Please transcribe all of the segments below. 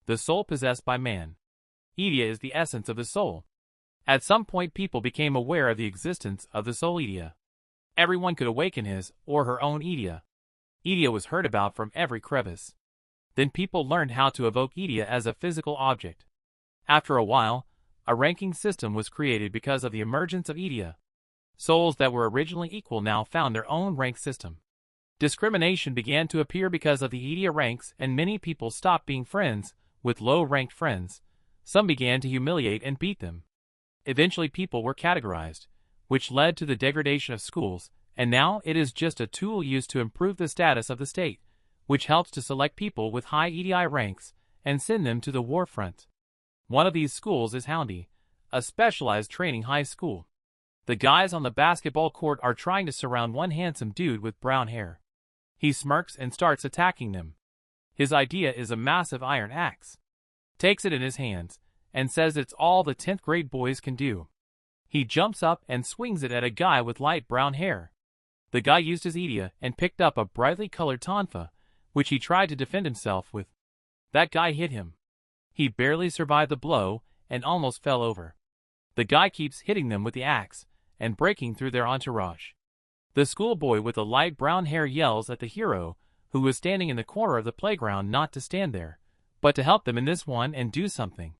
The soul possessed by man. Idea is the essence of the soul. At some point people became aware of the existence of the soul idea. Everyone could awaken his or her own idea. Idea was heard about from every crevice. Then people learned how to evoke idea as a physical object. After a while, a ranking system was created because of the emergence of idea. Souls that were originally equal now found their own rank system. Discrimination began to appear because of the idea ranks, and many people stopped being friends with low-ranked friends. Some began to humiliate and beat them. Eventually people were categorized, which led to the degradation of schools, and now it is just a tool used to improve the status of the state, which helps to select people with high EDI ranks and send them to the war front. One of these schools is Houndy, a specialized training high school. The guys on the basketball court are trying to surround one handsome dude with brown hair. He smirks and starts attacking them. His idea is a massive iron axe. Takes it in his hands and says it's all the 10th grade boys can do. He jumps up and swings it at a guy with light brown hair. The guy used his idea and picked up a brightly colored tonfa, which he tried to defend himself with. That guy hit him. He barely survived the blow and almost fell over. The guy keeps hitting them with the axe and breaking through their entourage. The schoolboy with the light brown hair yells at the hero, who is standing in the corner of the playground, not to stand there, but to help them in this one and do something.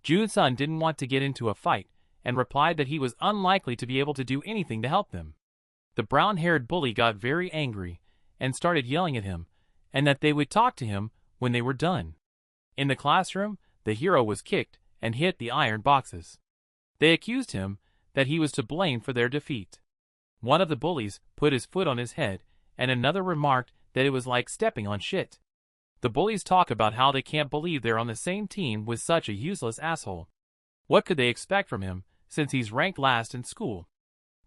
Jinseong didn't want to get into a fight and replied that he was unlikely to be able to do anything to help them. The brown-haired bully got very angry and started yelling at him, and that they would talk to him when they were done. In the classroom, the hero was kicked and hit the iron boxes. They accused him that he was to blame for their defeat. One of the bullies put his foot on his head, and another remarked that it was like stepping on shit. The bullies talk about how they can't believe they're on the same team with such a useless asshole. What could they expect from him, since he's ranked last in school?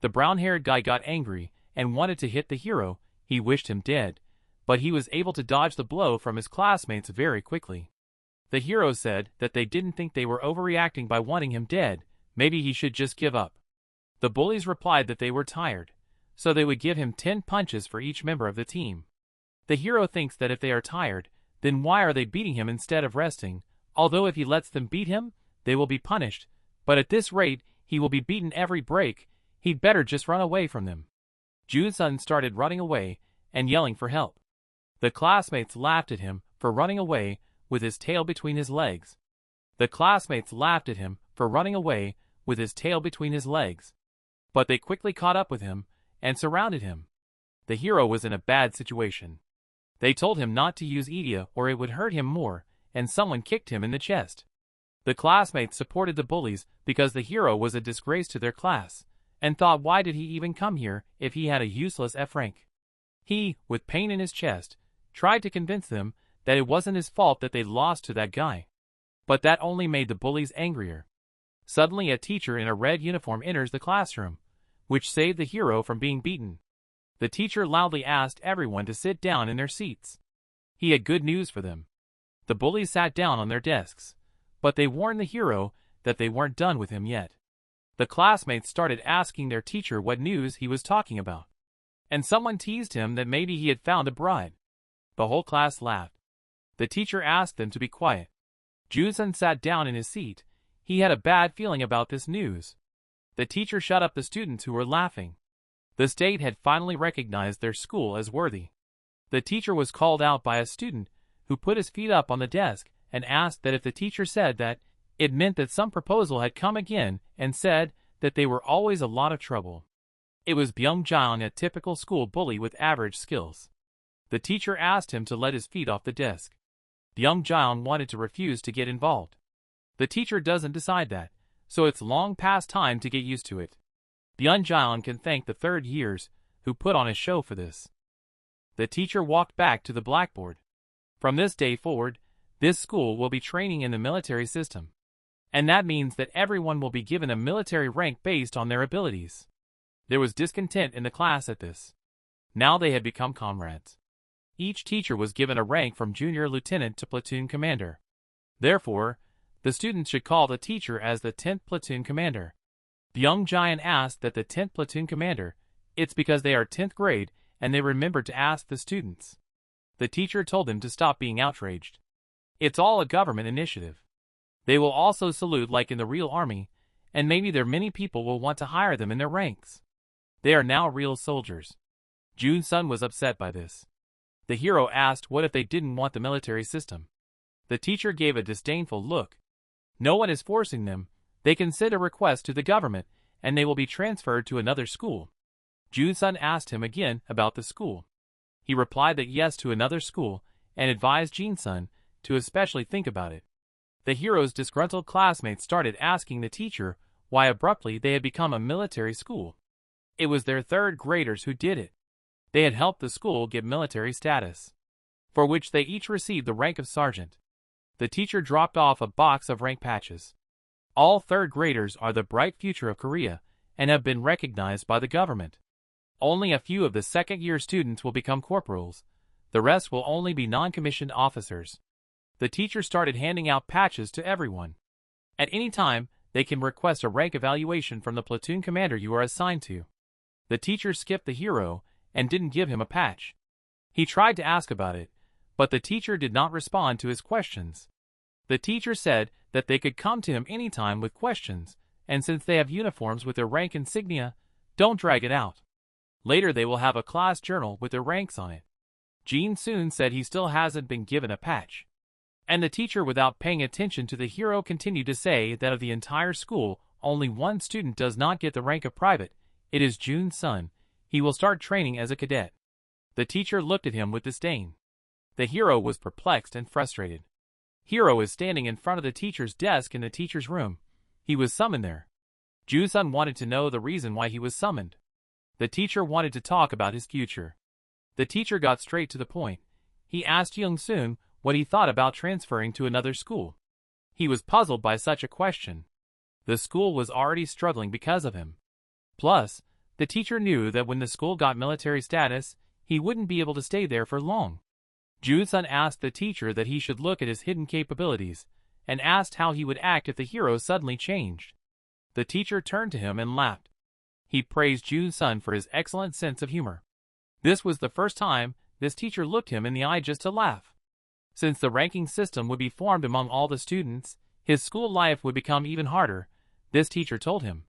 The brown-haired guy got angry and wanted to hit the hero. He wished him dead, but he was able to dodge the blow from his classmates very quickly. The hero said that they didn't think they were overreacting by wanting him dead. Maybe he should just give up. The bullies replied that they were tired, so they would give him 10 punches for each member of the team. The hero thinks that if they are tired, then why are they beating him instead of resting? Although if he lets them beat him, they will be punished, but at this rate, he will be beaten every break. He'd better just run away from them. Jinseong started running away and yelling for help. The classmates laughed at him for running away with his tail between his legs. The classmates laughed at him for running away with his tail between his legs. But they quickly caught up with him and surrounded him. The hero was in a bad situation. They told him not to use idea or it would hurt him more, and someone kicked him in the chest. The classmates supported the bullies because the hero was a disgrace to their class, and thought, why did he even come here if he had a useless F rank? He, with pain in his chest, tried to convince them that it wasn't his fault that they lost to that guy. But that only made the bullies angrier. Suddenly a teacher in a red uniform enters the classroom, which saved the hero from being beaten. The teacher loudly asked everyone to sit down in their seats. He had good news for them. The bullies sat down on their desks, but they warned the hero that they weren't done with him yet. The classmates started asking their teacher what news he was talking about, and someone teased him that maybe he had found a bride. The whole class laughed. The teacher asked them to be quiet. Jinseong sat down in his seat. He had a bad feeling about this news. The teacher shut up the students who were laughing. The state had finally recognized their school as worthy. The teacher was called out by a student who put his feet up on the desk and asked that if the teacher said that, it meant that some proposal had come again, and said that they were always a lot of trouble. It was Byung-jang, a typical school bully with average skills. The teacher asked him to let his feet off the desk. Byung-jang wanted to refuse to get involved. The teacher doesn't decide that, so it's long past time to get used to it. Byung-jang can thank the third years who put on a show for this. The teacher walked back to the blackboard. From this day forward, this school will be training in the military system. And that means that everyone will be given a military rank based on their abilities. There was discontent in the class at this. Now they had become comrades. Each teacher was given a rank from junior lieutenant to platoon commander. Therefore, the students should call the teacher as the 10th platoon commander. Byung-jang asked that the 10th platoon commander, it's because they are 10th grade and they remembered to ask the students. The teacher told them to stop being outraged. It's all a government initiative. They will also salute like in the real army, and maybe many people will want to hire them in their ranks. They are now real soldiers. Junseong was upset by this. The hero asked what if they didn't want the military system. The teacher gave a disdainful look. No one is forcing them. They can send a request to the government, and they will be transferred to another school. Junseong asked him again about the school. He replied that yes to another school, and advised Jinseong to especially think about it. The hero's disgruntled classmates started asking the teacher why abruptly they had become a military school. It was their third graders who did it. They had helped the school get military status, for which they each received the rank of sergeant. The teacher dropped off a box of rank patches. All third graders are the bright future of Korea and have been recognized by the government. Only a few of the second-year students will become corporals. The rest will only be non-commissioned officers. The teacher started handing out patches to everyone. At any time, they can request a rank evaluation from the platoon commander you are assigned to. The teacher skipped the hero and didn't give him a patch. He tried to ask about it, but the teacher did not respond to his questions. The teacher said that they could come to him anytime with questions, and since they have uniforms with their rank insignia, don't drag it out. Later they will have a class journal with their ranks on it. Jinseong said he still hasn't been given a patch. And the teacher, without paying attention to the hero, continued to say that of the entire school, only one student does not get the rank of private. It is Junseong. He will start training as a cadet. The teacher looked at him with disdain. The hero was perplexed and frustrated. Hero is standing in front of the teacher's desk in the teacher's room. He was summoned there. Junseong wanted to know the reason why he was summoned. The teacher wanted to talk about his future. The teacher got straight to the point. He asked Junseong what he thought about transferring to another school. He was puzzled by such a question. The school was already struggling because of him. Plus, the teacher knew that when the school got military status, he wouldn't be able to stay there for long. Junseong asked the teacher that he should look at his hidden capabilities, and asked how he would act if the hero suddenly changed. The teacher turned to him and laughed. He praised Junseong for his excellent sense of humor. This was the first time this teacher looked him in the eye just to laugh. Since the ranking system would be formed among all the students, his school life would become even harder, this teacher told him.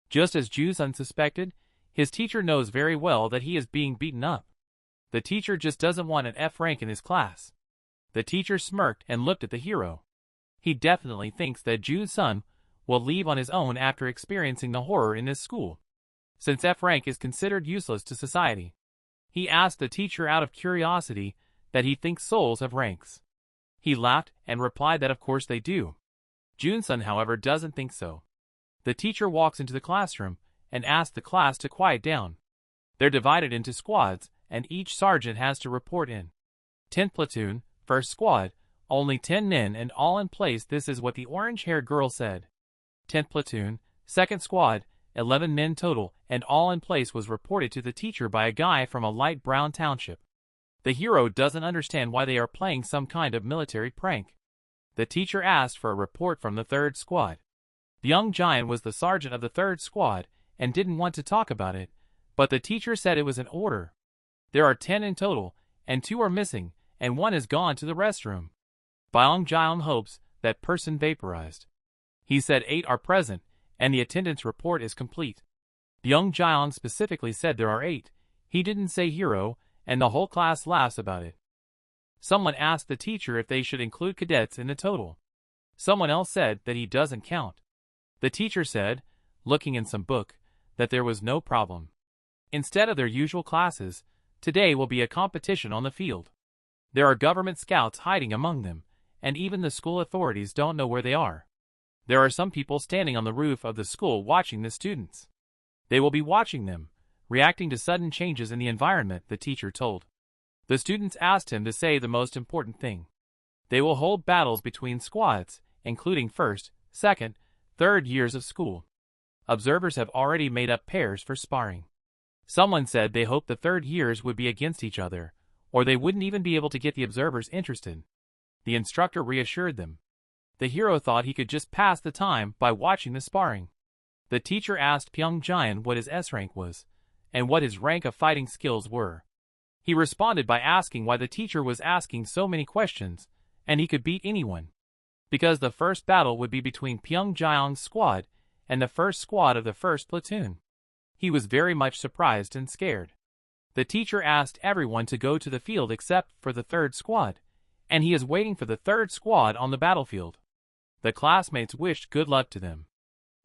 Just as Junseong suspected, his teacher knows very well that he is being beaten up. The teacher just doesn't want an F rank in his class. The teacher smirked and looked at the hero. He definitely thinks that Junseong will leave on his own after experiencing the horror in this school, since F rank is considered useless to society. He asked the teacher out of curiosity that he thinks souls have ranks. He laughed and replied that of course they do. Junseong, however, doesn't think so. The teacher walks into the classroom and asks the class to quiet down. They're divided into squads, and each sergeant has to report in. 10th platoon, 1st squad, only 10 men and all in place. This is what the orange-haired girl said. 10th platoon, 2nd squad, 11 men total, and all in place was reported to the teacher by a guy from a light brown township. The hero doesn't understand why they are playing some kind of military prank. The teacher asked for a report from the 3rd squad. The young giant was the sergeant of the 3rd squad and didn't want to talk about it, but the teacher said it was an order. There are 10 in total, and 2 are missing, and 1 has gone to the restroom. Byung Jian hopes that person vaporized. He said 8 are present, and the attendance report is complete. Byung Jian specifically said there are 8. He didn't say hero, and the whole class laughs about it. Someone asked the teacher if they should include cadets in the total. Someone else said that he doesn't count. The teacher said, looking in some book, that there was no problem. Instead of their usual classes, today will be a competition on the field. There are government scouts hiding among them, and even the school authorities don't know where they are. There are some people standing on the roof of the school watching the students. They will be watching them, reacting to sudden changes in the environment, the teacher told. The students asked him to say the most important thing. They will hold battles between squads, including 1st, 2nd, 3rd years of school. Observers have already made up pairs for sparring. Someone said they hoped the 3rd years would be against each other, or they wouldn't even be able to get the observers interested. The instructor reassured them. The hero thought he could just pass the time by watching the sparring. The teacher asked Byung Jian what his S rank was, and what his rank of fighting skills were. He responded by asking why the teacher was asking so many questions, and he could beat anyone. Because the first battle would be between Pyongjaeong's squad and the first squad of the first platoon. He was very much surprised and scared. The teacher asked everyone to go to the field except for the third squad, and he is waiting for the third squad on the battlefield. The classmates wished good luck to them.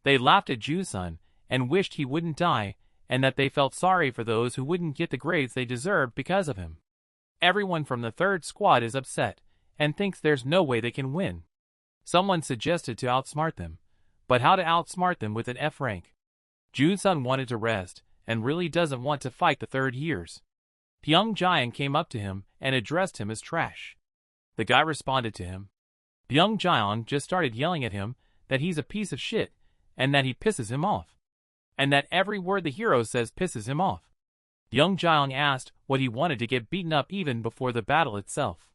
They laughed at Jinseong and wished he wouldn't die, and that they felt sorry for those who wouldn't get the grades they deserved because of him. Everyone from the third squad is upset and thinks there's no way they can win. Someone suggested to outsmart them, but how to outsmart them with an F rank? Jinseong wanted to rest and really doesn't want to fight the third years. Pyongjaeong came up to him and addressed him as trash. The guy responded to him. Pyongjaeong just started yelling at him that he's a piece of shit and that he pisses him off. And that every word the hero says pisses him off. Pyongjaeong asked what he wanted to get beaten up even before the battle itself.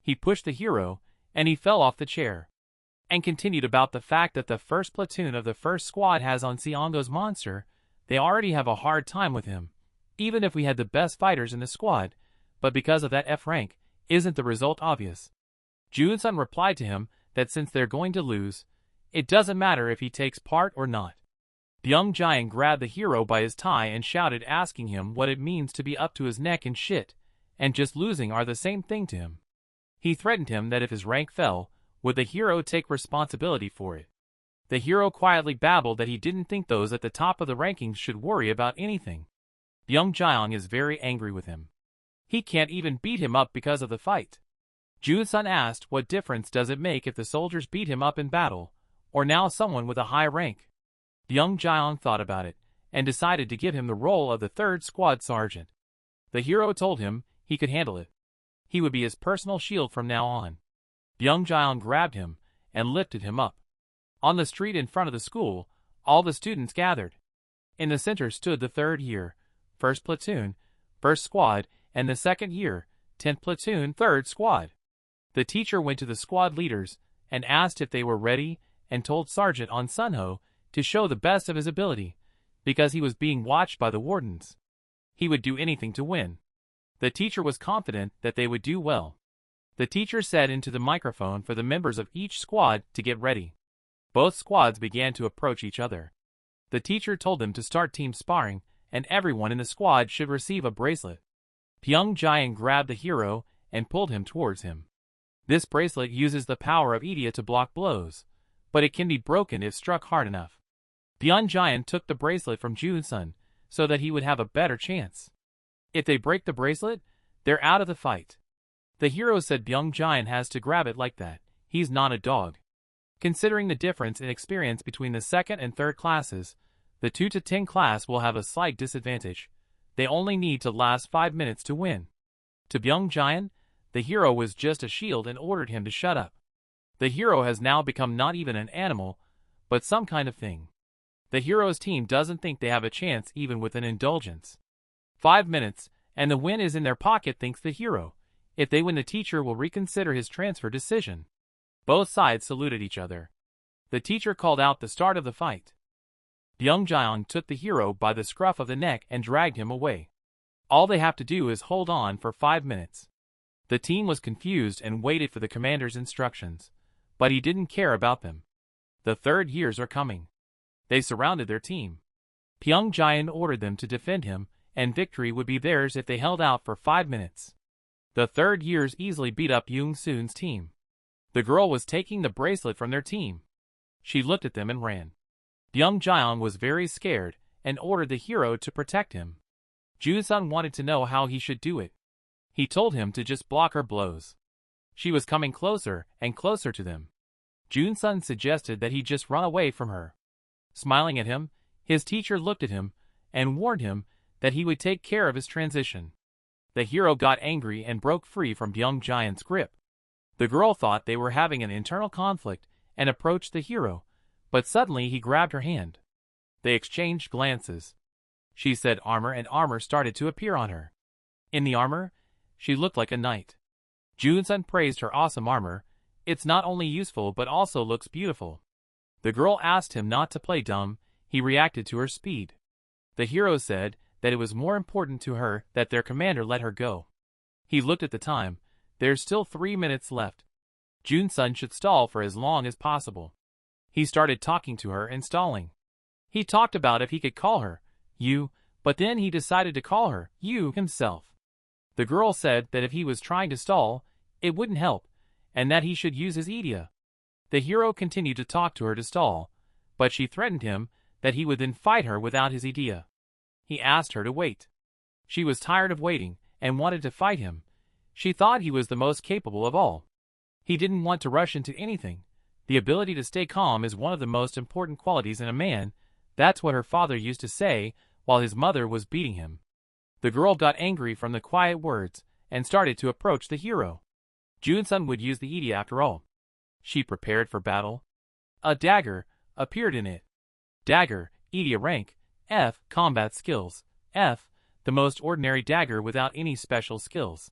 He pushed the hero, and he fell off the chair. And continued about the fact that the first platoon of the first squad has on Seongo's monster. They already have a hard time with him, even if we had the best fighters in the squad, but because of that F rank, isn't the result obvious? Jinseong replied to him that since they're going to lose, it doesn't matter if he takes part or not. Pyongjaeong grabbed the hero by his tie and shouted, asking him what it means to be up to his neck in shit, and just losing are the same thing to him. He threatened him that if his rank fell, would the hero take responsibility for it. The hero quietly babbled that he didn't think those at the top of the rankings should worry about anything. Pyongjaeong is very angry with him. He can't even beat him up because of the fight. Jinseong asked what difference does it make if the soldiers beat him up in battle, or now someone with a high rank. Pyongjaeong thought about it, and decided to give him the role of the third squad sergeant. The hero told him he could handle it. He would be his personal shield from now on. Pyongjaeong grabbed him and lifted him up. On the street in front of the school, all the students gathered. In the center stood the third year, first platoon, first squad, and the second year, 10th platoon, third squad. The teacher went to the squad leaders and asked if they were ready and told Sergeant On Sunho to show the best of his ability, because he was being watched by the wardens. He would do anything to win. The teacher was confident that they would do well. The teacher said into the microphone for the members of each squad to get ready. Both squads began to approach each other. The teacher told them to start team sparring, and everyone in the squad should receive a bracelet. Pyongjaeong grabbed the hero and pulled him towards him. This bracelet uses the power of Idia to block blows, but it can be broken if struck hard enough. Pyongjaeong took the bracelet from Jinseong so that he would have a better chance. If they break the bracelet, they're out of the fight. The hero said Pyongjaeong has to grab it like that. He's not a dog. Considering the difference in experience between the second and third classes, the 2 to 10 class will have a slight disadvantage. They only need to last 5 minutes to win. To Pyongjaeong, the hero was just a shield and ordered him to shut up. The hero has now become not even an animal, but some kind of thing. The hero's team doesn't think they have a chance even with an indulgence. 5 minutes, and the win is in their pocket, thinks the hero. If they win, the teacher will reconsider his transfer decision. Both sides saluted each other. The teacher called out the start of the fight. Pyongjaeong took the hero by the scruff of the neck and dragged him away. All they have to do is hold on for 5 minutes. The team was confused and waited for the commander's instructions, but he didn't care about them. The third years are coming. They surrounded their team. Pyongjaeong ordered them to defend him, and victory would be theirs if they held out for 5 minutes. The third years easily beat up Young-soon's team. The girl was taking the bracelet from their team. She looked at them and ran. Pyongjaeong was very scared and ordered the hero to protect him. Jinseong wanted to know how he should do it. He told him to just block her blows. She was coming closer and closer to them. Jinseong suggested that he just run away from her. Smiling at him, his teacher looked at him and warned him that he would take care of his transition. The hero got angry and broke free from Pyongjaeong's grip. The girl thought they were having an internal conflict and approached the hero, but suddenly he grabbed her hand. They exchanged glances. She said armor, and armor started to appear on her. In the armor, she looked like a knight. Jinseong praised her awesome armor. It's not only useful but also looks beautiful. The girl asked him not to play dumb. He reacted to her speed. The hero said that it was more important to her that their commander let her go. He looked at the time. There's still 3 minutes left. Junseong should stall for as long as possible. He started talking to her and stalling. He talked about if he could call her, you, but then he decided to call her, you, himself. The girl said that if he was trying to stall, it wouldn't help, and that he should use his idia. The hero continued to talk to her to stall, but she threatened him that he would then fight her without his idia. He asked her to wait. She was tired of waiting and wanted to fight him. She thought he was the most capable of all. He didn't want to rush into anything. The ability to stay calm is one of the most important qualities in a man. That's what her father used to say while his mother was beating him. The girl got angry from the quiet words and started to approach the hero. Junseong would use the idia after all. She prepared for battle. A dagger appeared in it. Dagger, idia rank, F, combat skills, F, the most ordinary dagger without any special skills.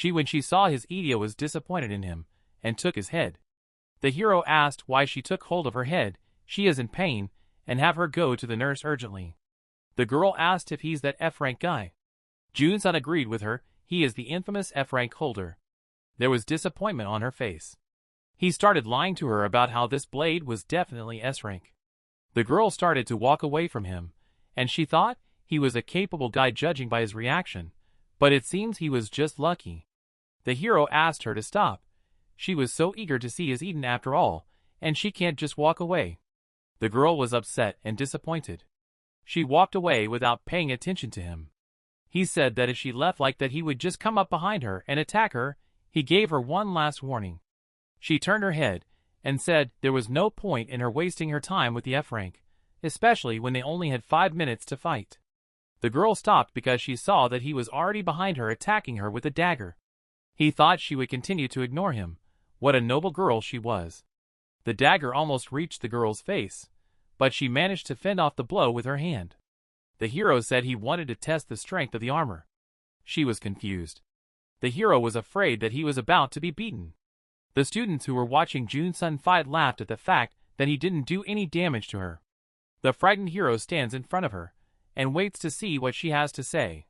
When she saw his idia was disappointed in him, and took his head. The hero asked why she took hold of her head, she is in pain, and have her go to the nurse urgently. The girl asked if he's that F-rank guy. Junseong agreed with her, he is the infamous F-rank holder. There was disappointment on her face. He started lying to her about how this blade was definitely S-rank. The girl started to walk away from him, and she thought he was a capable guy judging by his reaction, but it seems he was just lucky. The hero asked her to stop. She was so eager to see his Eden after all, and she can't just walk away. The girl was upset and disappointed. She walked away without paying attention to him. He said that if she left like that he would just come up behind her and attack her. He gave her one last warning. She turned her head and said there was no point in her wasting her time with the F-rank, especially when they only had 5 minutes to fight. The girl stopped because she saw that he was already behind her attacking her with a dagger. He thought she would continue to ignore him. What a noble girl she was. The dagger almost reached the girl's face, but she managed to fend off the blow with her hand. The hero said he wanted to test the strength of the armor. She was confused. The hero was afraid that he was about to be beaten. The students who were watching Junseong fight laughed at the fact that he didn't do any damage to her. The frightened hero stands in front of her and waits to see what she has to say.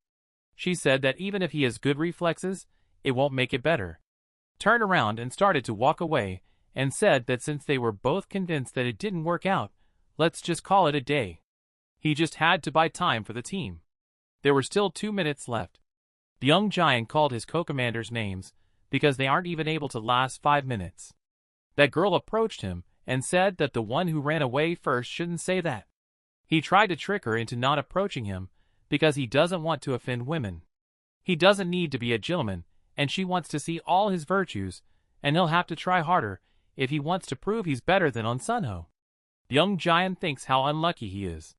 She said that even if he has good reflexes, it won't make it better. Turned around and started to walk away and said that since they were both convinced that it didn't work out, let's just call it a day. He just had to buy time for the team. There were still 2 minutes left. The young giant called his co-commanders names because they aren't even able to last 5 minutes. That girl approached him and said that the one who ran away first shouldn't say that. He tried to trick her into not approaching him because he doesn't want to offend women. He doesn't need to be a gentleman, and she wants to see all his virtues, and he'll have to try harder if he wants to prove he's better than on Sunho. The young giant thinks how unlucky he is.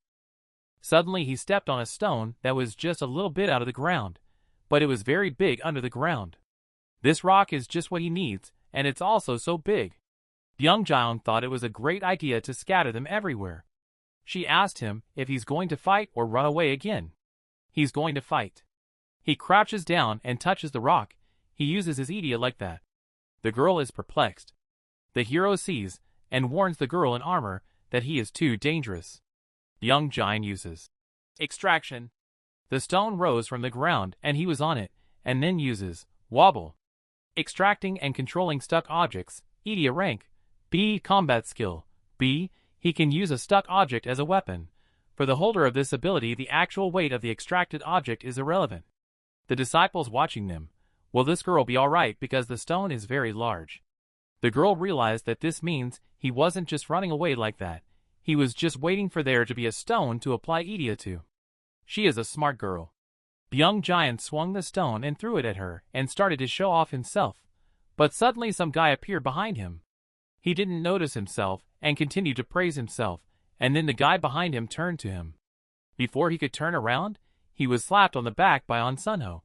Suddenly he stepped on a stone that was just a little bit out of the ground, but it was very big under the ground. This rock is just what he needs, and it's also so big. The young giant thought it was a great idea to scatter them everywhere. She asked him if he's going to fight or run away again. He's going to fight. He crouches down and touches the rock. He uses his idia like that. The girl is perplexed. The hero sees and warns the girl in armor that he is too dangerous. The young giant uses extraction. The stone rose from the ground and he was on it, and then uses wobble. Extracting and controlling stuck objects, idia rank, B, combat skill, B, he can use a stuck object as a weapon. For the holder of this ability, the actual weight of the extracted object is irrelevant. The disciples watching them, will this girl be alright because the stone is very large? The girl realized that this means he wasn't just running away like that. He was just waiting for there to be a stone to apply idia to. She is a smart girl. The young giant swung the stone and threw it at her and started to show off himself. But suddenly some guy appeared behind him. He didn't notice himself and continued to praise himself, and then the guy behind him turned to him. Before he could turn around, he was slapped on the back by On Sunho.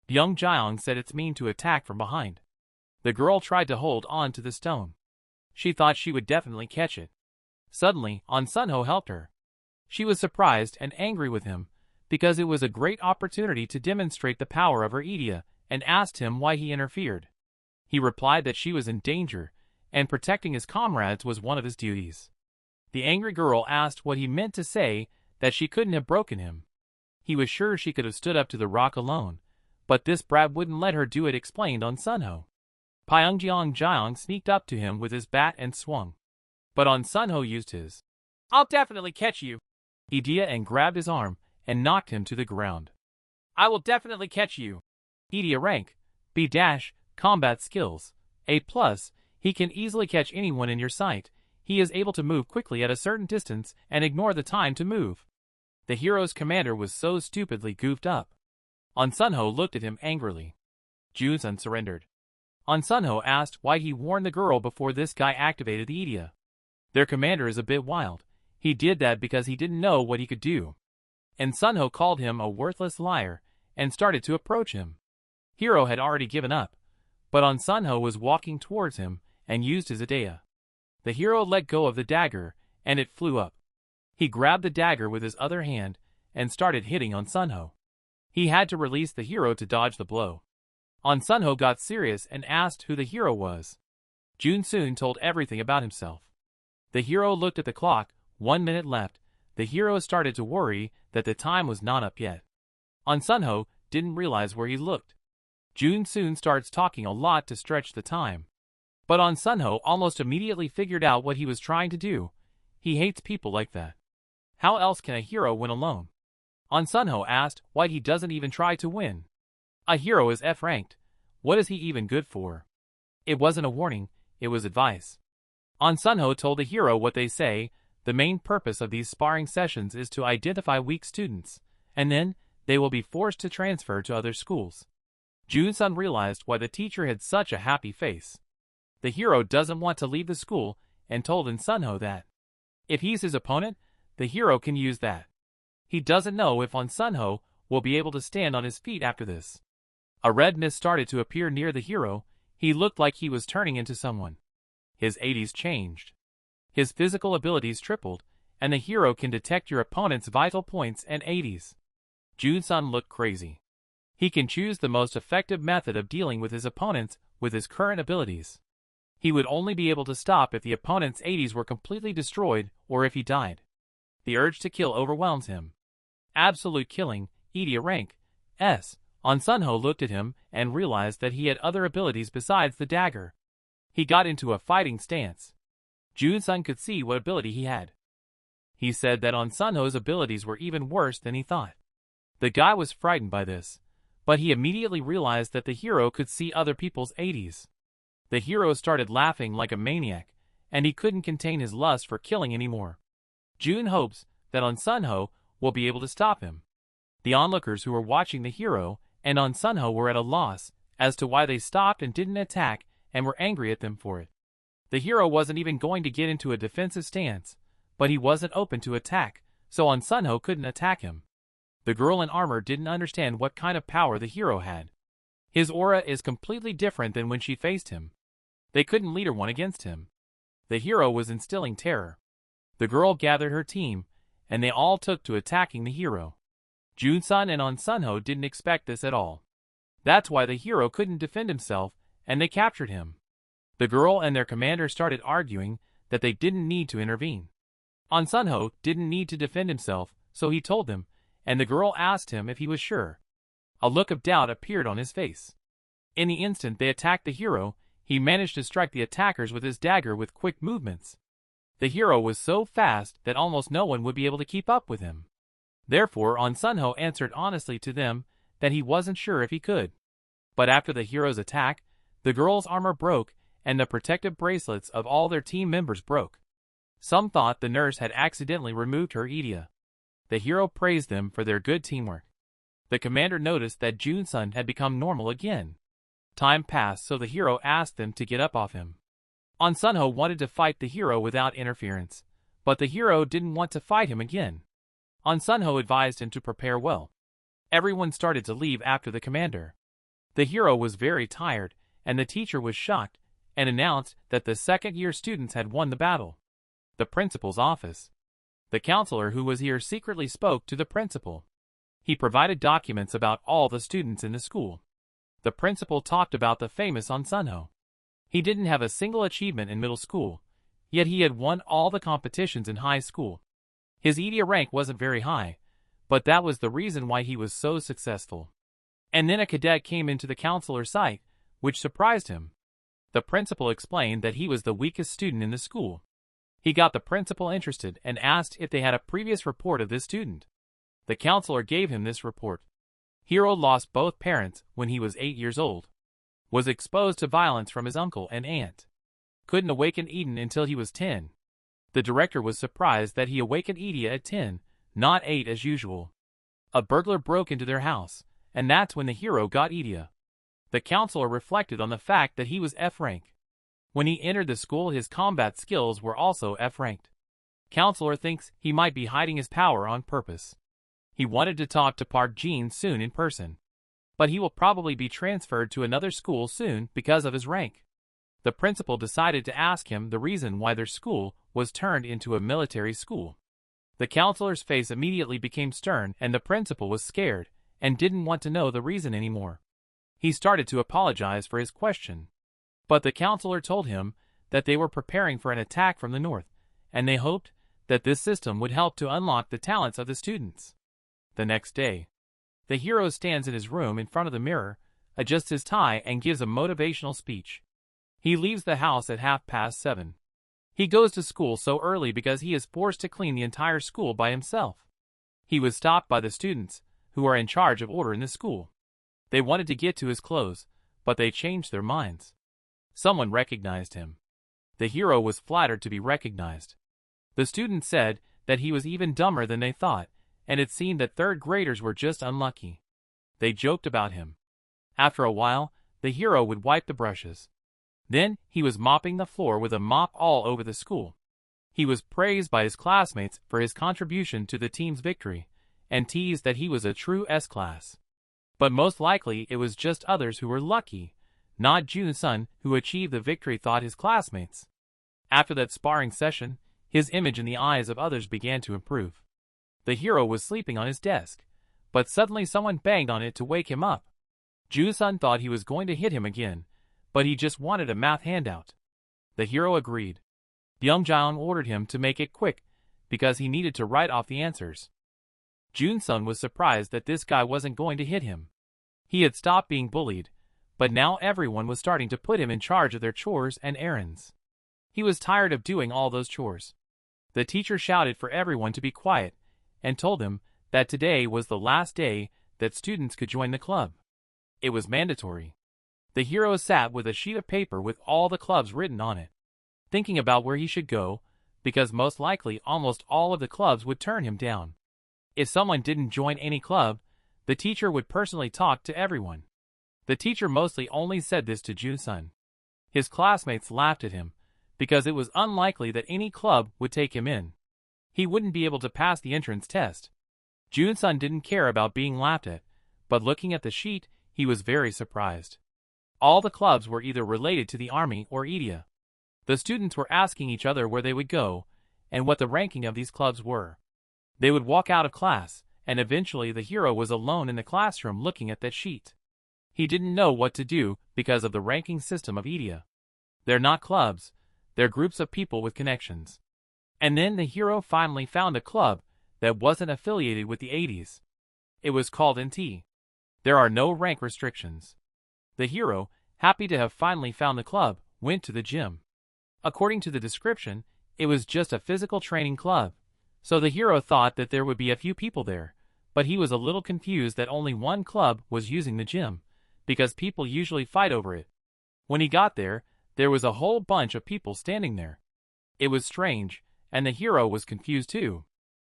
The young giant said it's mean to attack from behind. The girl tried to hold on to the stone. She thought she would definitely catch it. Suddenly, On Sunho helped her. She was surprised and angry with him, because it was a great opportunity to demonstrate the power of her idia, and asked him why he interfered. He replied that she was in danger, and protecting his comrades was one of his duties. The angry girl asked what he meant to say that she couldn't have broken him. He was sure she could have stood up to the rock alone, but this brat wouldn't let her do it, explained On Sunho. Pyongyang sneaked up to him with his bat and swung. But On Sunho used his "I'll definitely catch you" idea and grabbed his arm and knocked him to the ground. "I will definitely catch you." Idea rank B-, combat skills A+, he can easily catch anyone in your sight. He is able to move quickly at a certain distance and ignore the time to move. The hero's commander was so stupidly goofed up. On Sunho looked at him angrily. Junseong surrendered. On Sunho asked why he warned the girl before this guy activated the idea. Their commander is a bit wild. He did that because he didn't know what he could do. And Sunho called him a worthless liar and started to approach him. Hero had already given up, but On Sunho was walking towards him and used his idea. The hero let go of the dagger, and it flew up. He grabbed the dagger with his other hand and started hitting On Sunho. He had to release the hero to dodge the blow. On Sunho got serious and asked who the hero was. Jinseong told everything about himself. The hero looked at the clock, 1 minute left. The hero started to worry that the time was not up yet. On Sunho didn't realize where he looked. Jinseong starts talking a lot to stretch the time. But On Sunho almost immediately figured out what he was trying to do. He hates people like that. How else can a hero win alone? On Sunho asked why he doesn't even try to win. A hero is F-ranked. What is he even good for? It wasn't a warning, it was advice. On Sunho told the hero what they say. The main purpose of these sparring sessions is to identify weak students, and then they will be forced to transfer to other schools. Jinseong realized why the teacher had such a happy face. The hero doesn't want to leave the school and told On Sunho that if he's his opponent, the hero can use that. He doesn't know if On Sunho will be able to stand on his feet after this. A red mist started to appear near the hero. He looked like he was turning into someone. His 80s changed. His physical abilities tripled, and the hero can detect your opponent's vital points and 80s. Jinseong looked crazy. He can choose the most effective method of dealing with his opponents with his current abilities. He would only be able to stop if the opponent's 80s were completely destroyed or if he died. The urge to kill overwhelms him. Absolute killing, idea rank S. On Sunho looked at him and realized that he had other abilities besides the dagger. He got into a fighting stance. Jinseong could see what ability he had. He said that On Sunho's abilities were even worse than he thought. The guy was frightened by this, but he immediately realized that the hero could see other people's 80s. The hero started laughing like a maniac, and he couldn't contain his lust for killing anymore. Jun hopes that On Sunho will be able to stop him. The onlookers who were watching the hero and On Sunho were at a loss as to why they stopped and didn't attack and were angry at them for it. The hero wasn't even going to get into a defensive stance, but he wasn't open to attack, so On Sunho couldn't attack him. The girl in armor didn't understand what kind of power the hero had. His aura is completely different than when she faced him. They couldn't lead her one against him. The hero was instilling terror. The girl gathered her team, and they all took to attacking the hero. Jinseong and On Sunho didn't expect this at all. That's why the hero couldn't defend himself, and they captured him. The girl and their commander started arguing that they didn't need to intervene. On Sunho didn't need to defend himself, so he told them, and the girl asked him if he was sure. A look of doubt appeared on his face. In the instant they attacked the hero, he managed to strike the attackers with his dagger with quick movements. The hero was so fast that almost no one would be able to keep up with him. Therefore, On Sunho answered honestly to them that he wasn't sure if he could. But after the hero's attack, the girl's armor broke and the protective bracelets of all their team members broke. Some thought the nurse had accidentally removed her idea. The hero praised them for their good teamwork. The commander noticed that Jinseong had become normal again. Time passed, so the hero asked them to get up off him. On Sunho wanted to fight the hero without interference, but the hero didn't want to fight him again. On Sunho advised him to prepare well. Everyone started to leave after the commander. The hero was very tired, and the teacher was shocked and announced that the second-year students had won the battle. The principal's office. The counselor who was here secretly spoke to the principal. He provided documents about all the students in the school. The principal talked about the famous On Sunho. He didn't have a single achievement in middle school, yet he had won all the competitions in high school. His idea rank wasn't very high, but that was the reason why he was so successful. And then a cadet came into the counselor's sight, which surprised him. The principal explained that he was the weakest student in the school. He got the principal interested and asked if they had a previous report of this student. The counselor gave him this report. Hiro lost both parents when he was 8 years old. Was exposed to violence from his uncle and aunt. Couldn't awaken Eden until he was 10. The director was surprised that he awakened Idia at 10, not 8 as usual. A burglar broke into their house, and that's when the hero got Idia. The counselor reflected on the fact that he was F rank. When he entered the school, his combat skills were also F ranked. Counselor thinks he might be hiding his power on purpose. He wanted to talk to Park Jin soon in person. But he will probably be transferred to another school soon because of his rank. The principal decided to ask him the reason why their school was turned into a military school. The counselor's face immediately became stern, and the principal was scared and didn't want to know the reason anymore. He started to apologize for his question. But the counselor told him that they were preparing for an attack from the north, and they hoped that this system would help to unlock the talents of the students. The next day, the hero stands in his room in front of the mirror, adjusts his tie, and gives a motivational speech. He leaves the house at 7:30. He goes to school so early because he is forced to clean the entire school by himself. He was stopped by the students, who are in charge of order in the school. They wanted to get to his clothes, but they changed their minds. Someone recognized him. The hero was flattered to be recognized. The students said that he was even dumber than they thought, and it seemed that third graders were just unlucky. They joked about him. After a while, the hero would wipe the brushes. Then, he was mopping the floor with a mop all over the school. He was praised by his classmates for his contribution to the team's victory, and teased that he was a true S-class. But most likely it was just others who were lucky, not Jinseong, who achieved the victory, thought his classmates. After that sparring session, his image in the eyes of others began to improve. The hero was sleeping on his desk, but suddenly someone banged on it to wake him up. Jinseong thought he was going to hit him again, but he just wanted a math handout. The hero agreed. Youngjian ordered him to make it quick, because he needed to write off the answers. Jinseong was surprised that this guy wasn't going to hit him. He had stopped being bullied, but now everyone was starting to put him in charge of their chores and errands. He was tired of doing all those chores. The teacher shouted for everyone to be quiet, and told him that today was the last day that students could join the club. It was mandatory. The hero sat with a sheet of paper with all the clubs written on it, thinking about where he should go, because most likely almost all of the clubs would turn him down. If someone didn't join any club, the teacher would personally talk to everyone. The teacher mostly only said this to Jinseong. His classmates laughed at him, because it was unlikely that any club would take him in. He wouldn't be able to pass the entrance test. Jinseong didn't care about being laughed at, but looking at the sheet, he was very surprised. All the clubs were either related to the army or Idia. The students were asking each other where they would go, and what the ranking of these clubs were. They would walk out of class, and eventually the hero was alone in the classroom looking at that sheet. He didn't know what to do because of the ranking system of Idia. They're not clubs, they're groups of people with connections. And then the hero finally found a club that wasn't affiliated with the 80s. It was called NT. There are no rank restrictions. The hero, happy to have finally found the club, went to the gym. According to the description, it was just a physical training club, so the hero thought that there would be a few people there, but he was a little confused that only one club was using the gym, because people usually fight over it. When he got there, there was a whole bunch of people standing there. It was strange, and the hero was confused too.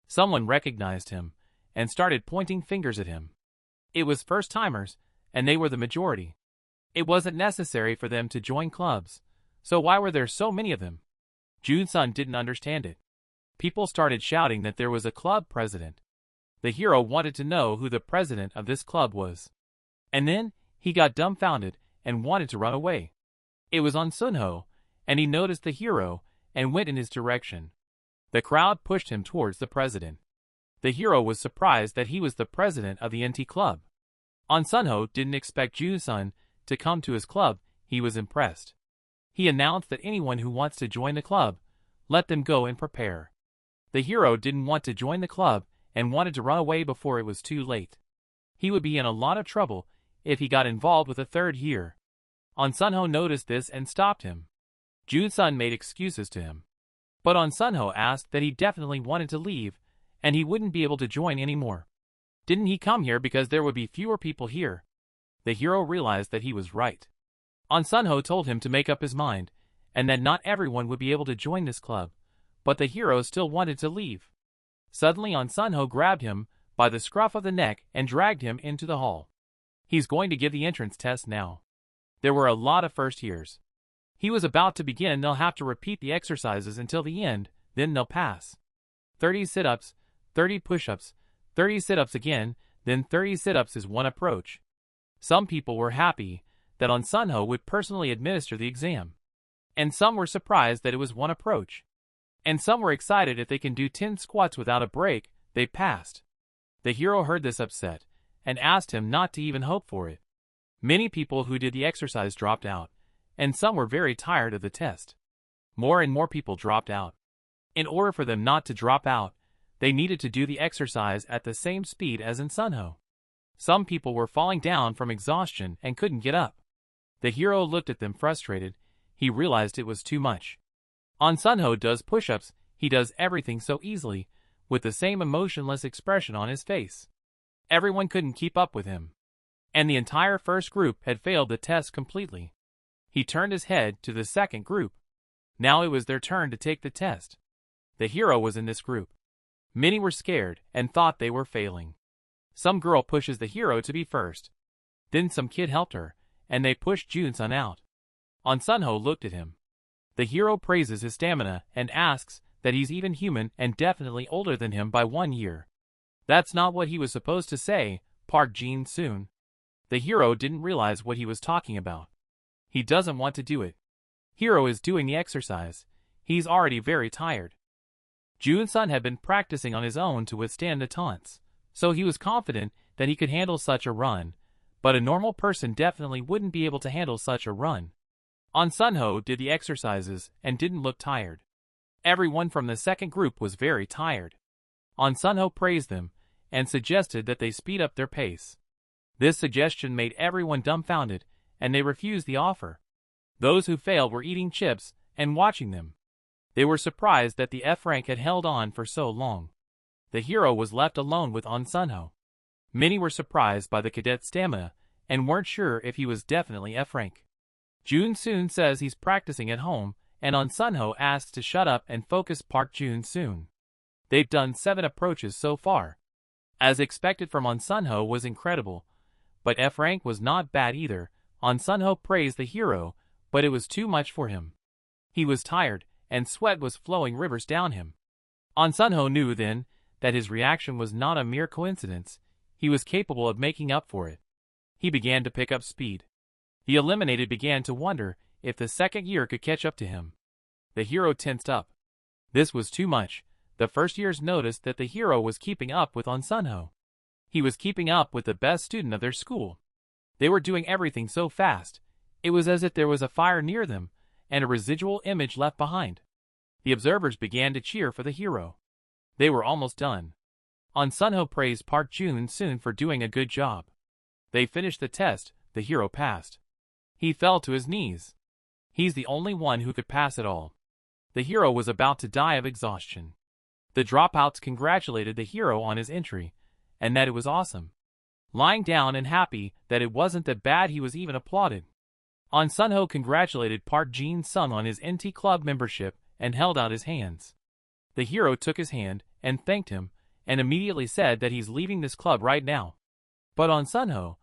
Someone recognized him, and started pointing fingers at him. It was first-timers, and they were the majority. It wasn't necessary for them to join clubs, so why were there so many of them? Jinseong didn't understand it. People started shouting that there was a club president. The hero wanted to know who the president of this club was. And then, he got dumbfounded and wanted to run away. It was on Sunho, and he noticed the hero and went in his direction. The crowd pushed him towards the president. The hero was surprised that he was the president of the NT club. On Sunho didn't expect Jinseong to come to his club. He was impressed. He announced that anyone who wants to join the club, let them go and prepare. The hero didn't want to join the club and wanted to run away before it was too late. He would be in a lot of trouble if he got involved with a third year. On Sunho noticed this and stopped him. Junsun made excuses to him. But On Sunho asked that he definitely wanted to leave, and he wouldn't be able to join anymore. Didn't he come here because there would be fewer people here? The hero realized that he was right. On Sunho told him to make up his mind, and that not everyone would be able to join this club, but the hero still wanted to leave. Suddenly On Sunho grabbed him by the scruff of the neck and dragged him into the hall. He's going to give the entrance test now. There were a lot of first years. He was about to begin. They'll have to repeat the exercises until the end, then they'll pass. 30 sit-ups, 30 push-ups, 30 sit-ups again, then 30 sit-ups is one approach. Some people were happy that On Sunho would personally administer the exam. And some were surprised that it was one approach. And some were excited if they can do 10 squats without a break, they passed. The hero heard this upset, and asked him not to even hope for it. Many people who did the exercise dropped out, and some were very tired of the test. More and more people dropped out. In order for them not to drop out, they needed to do the exercise at the same speed as in Sunho. Some people were falling down from exhaustion and couldn't get up. The hero looked at them frustrated. He realized it was too much. On Sunho does push-ups, he does everything so easily, with the same emotionless expression on his face. Everyone couldn't keep up with him. And the entire first group had failed the test completely. He turned his head to the second group. Now it was their turn to take the test. The hero was in this group. Many were scared and thought they were failing. Some girl pushes the hero to be first. Then some kid helped her, and they pushed Junsun out. On Sunho looked at him. The hero praises his stamina and asks that he's even human and definitely older than him by 1 year. That's not what he was supposed to say, Park Jin-soon. The hero didn't realize what he was talking about. He doesn't want to do it. Hero is doing the exercise. He's already very tired. Junsun had been practicing on his own to withstand the taunts, so he was confident that he could handle such a run, but a normal person definitely wouldn't be able to handle such a run. On Sunho did the exercises and didn't look tired. Everyone from the second group was very tired. On Sunho praised them and suggested that they speed up their pace. This suggestion made everyone dumbfounded, and they refused the offer. Those who failed were eating chips and watching them. They were surprised that the F rank had held on for so long. The hero was left alone with On Sunho. Many were surprised by the cadet's stamina and weren't sure if he was definitely F rank. Junsun says he's practicing at home, and On Sunho asks to shut up and focus Park Junsun. They've done 7 approaches so far. As expected from On Sunho was incredible, but F rank was not bad either. On Sunho praised the hero, but it was too much for him. He was tired, and sweat was flowing rivers down him. On Sunho knew then that his reaction was not a mere coincidence. He was capable of making up for it. He began to pick up speed. The eliminated began to wonder if the second year could catch up to him. The hero tensed up. This was too much. The first years noticed that the hero was keeping up with On Sunho. He was keeping up with the best student of their school. They were doing everything so fast. It was as if there was a fire near them, and a residual image left behind. The observers began to cheer for the hero. They were almost done. On Sunho praised Park Jun-soon for doing a good job. They finished the test. The hero passed. He fell to his knees. He's the only one who could pass it all. The hero was about to die of exhaustion. The dropouts congratulated the hero on his entry, and that it was awesome. Lying down and happy that it wasn't that bad, he was even applauded. On Sunho congratulated Park Jin-sung on his NT club membership and held out his hands. The hero took his hand and thanked him, and immediately said that he's leaving this club right now. But On Sunho,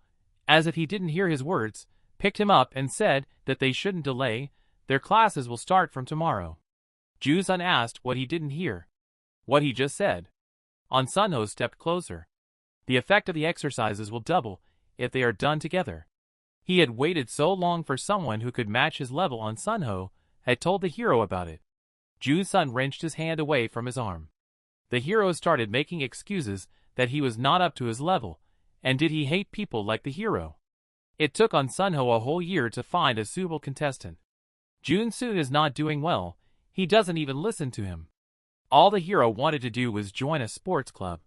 as if he didn't hear his words, picked him up and said that they shouldn't delay. Their classes will start from tomorrow. Junsun asked what he didn't hear. What he just said. On Sunho stepped closer. The effect of the exercises will double if they are done together. He had waited so long for someone who could match his level. On Sunho had told the hero about it. Junsun wrenched his hand away from his arm. The hero started making excuses that he was not up to his level, and did he hate people like the hero? It took On Sunho a whole year to find a suitable contestant. Junsun is not doing well. He doesn't even listen to him. All the hero wanted to do was join a sports club,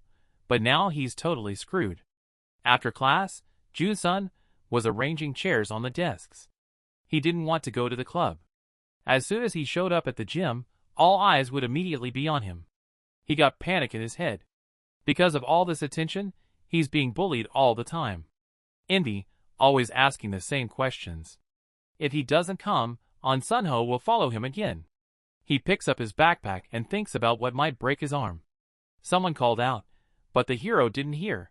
but now he's totally screwed. After class, Junsun was arranging chairs on the desks. He didn't want to go to the club. As soon as he showed up at the gym, all eyes would immediately be on him. He got panic in his head. Because of all this attention, he's being bullied all the time. Envy, always asking the same questions. If he doesn't come, Sunho will follow him again. He picks up his backpack and thinks about what might break his arm. Someone called out, but the hero didn't hear.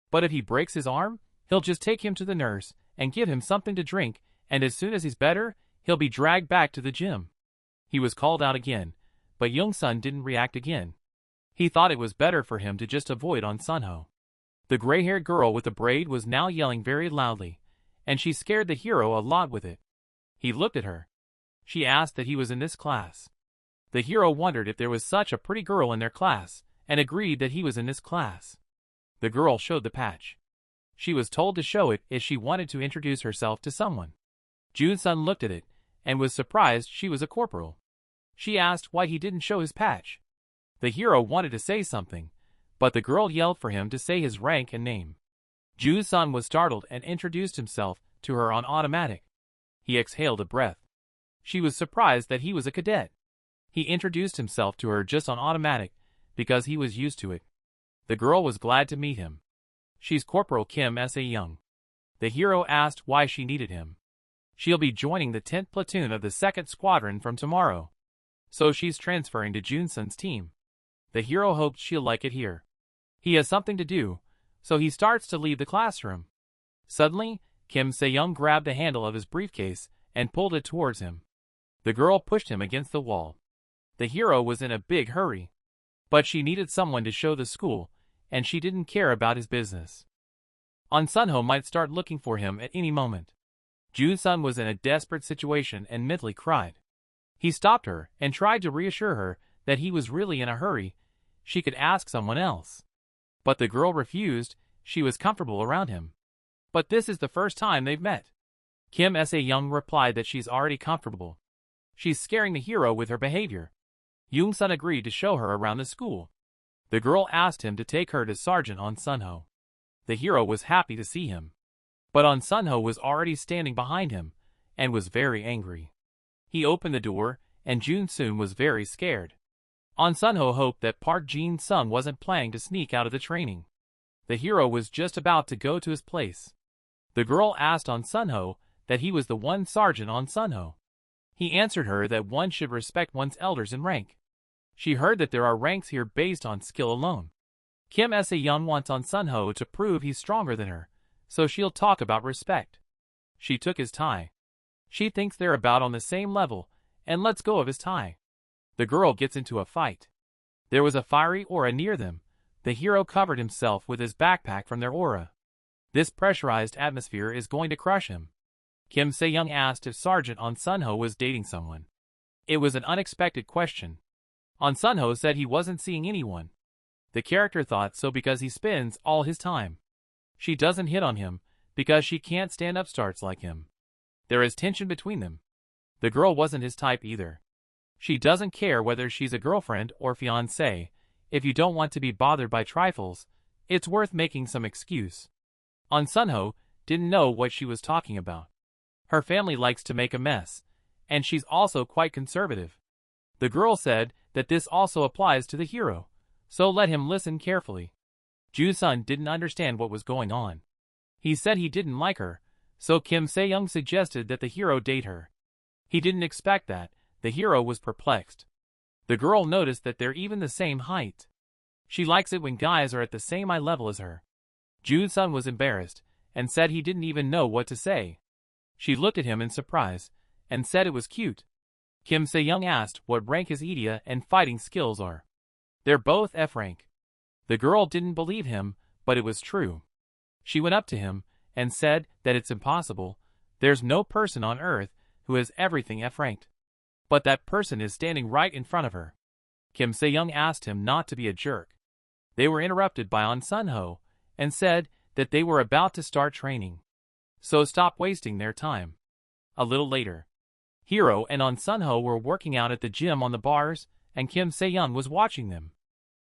But if he breaks his arm, he'll just take him to the nurse and give him something to drink, and as soon as he's better, he'll be dragged back to the gym. He was called out again, but Young-sun didn't react again. He thought it was better for him to just avoid Sunho. The gray-haired girl with the braid was now yelling very loudly, and she scared the hero a lot with it. He looked at her. She asked that he was in this class. The hero wondered if there was such a pretty girl in their class, and agreed that he was in this class. The girl showed the patch. She was told to show it if she wanted to introduce herself to someone. Jun-sun looked at it, and was surprised she was a corporal. She asked why he didn't show his patch. The hero wanted to say something, but the girl yelled for him to say his rank and name. Jun-sun was startled and introduced himself to her on automatic. He exhaled a breath. She was surprised that he was a cadet. He introduced himself to her just on automatic, because he was used to it. The girl was glad to meet him. She's Corporal Kim Se-young. The hero asked why she needed him. She'll be joining the 10th platoon of the 2nd Squadron from tomorrow. So she's transferring to Jun-sun's team. The hero hopes she'll like it here. He has something to do, so he starts to leave the classroom. Suddenly, Kim Se-young grabbed the handle of his briefcase and pulled it towards him. The girl pushed him against the wall. The hero was in a big hurry. But she needed someone to show the school, and she didn't care about his business. Sunho might start looking for him at any moment. Jun-sun was in a desperate situation and mentally cried. He stopped her and tried to reassure her that he was really in a hurry. She could ask someone else. But the girl refused. She was comfortable around him. But this is the first time they've met. Kim Se-young replied that she's already comfortable. She's scaring the hero with her behavior. Young-sun agreed to show her around the school. The girl asked him to take her to Sergeant Sunho. The hero was happy to see him. But Sunho was already standing behind him, and was very angry. He opened the door, and Jun-sun was very scared. Sunho hoped that Park Jin-sung wasn't planning to sneak out of the training. The hero was just about to go to his place. The girl asked Sunho that he was the one Sergeant Sunho. He answered her that one should respect one's elders in rank. She heard that there are ranks here based on skill alone. Kim Se-young wants Sunho to prove he's stronger than her, so she'll talk about respect. She took his tie. She thinks they're about on the same level, and lets go of his tie. The girl gets into a fight. There was a fiery aura near them. The hero covered himself with his backpack from their aura. This pressurized atmosphere is going to crush him. Kim Se-young asked if Sergeant Sunho was dating someone. It was an unexpected question. Sunho said he wasn't seeing anyone. The character thought so because he spends all his time. She doesn't hit on him, because she can't stand upstarts like him. There is tension between them. The girl wasn't his type either. She doesn't care whether she's a girlfriend or fiancé. If you don't want to be bothered by trifles, it's worth making some excuse. Sunho didn't know what she was talking about. Her family likes to make a mess, and she's also quite conservative. The girl said that this also applies to the hero, so let him listen carefully. Jun-sun didn't understand what was going on. He said he didn't like her, so Kim Se-young suggested that the hero date her. He didn't expect that. The hero was perplexed. The girl noticed that they're even the same height. She likes it when guys are at the same eye level as her. Jun-sun was embarrassed, and said he didn't even know what to say. She looked at him in surprise, and said it was cute. Kim Se-young asked what rank his Idia and fighting skills are. They're both F rank. The girl didn't believe him, but it was true. She went up to him, and said that it's impossible. There's no person on earth who has everything F ranked. But that person is standing right in front of her. Kim Se-young asked him not to be a jerk. They were interrupted by Sunho, and said that they were about to start training. So stop wasting their time. A little later, Hiro and Sunho were working out at the gym on the bars, and Kim Se-young was watching them.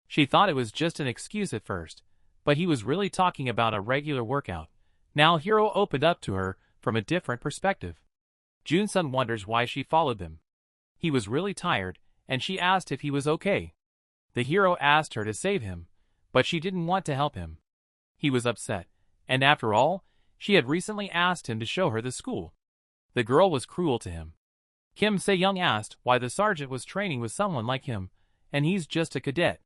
She thought it was just an excuse at first, but he was really talking about a regular workout. Now Hiro opened up to her from a different perspective. Jinseong wonders why she followed them. He was really tired, and she asked if he was okay. The hero asked her to save him, but she didn't want to help him. He was upset, and after all, she had recently asked him to show her the school. The girl was cruel to him. Kim Se-young asked why the sergeant was training with someone like him, and he's just a cadet.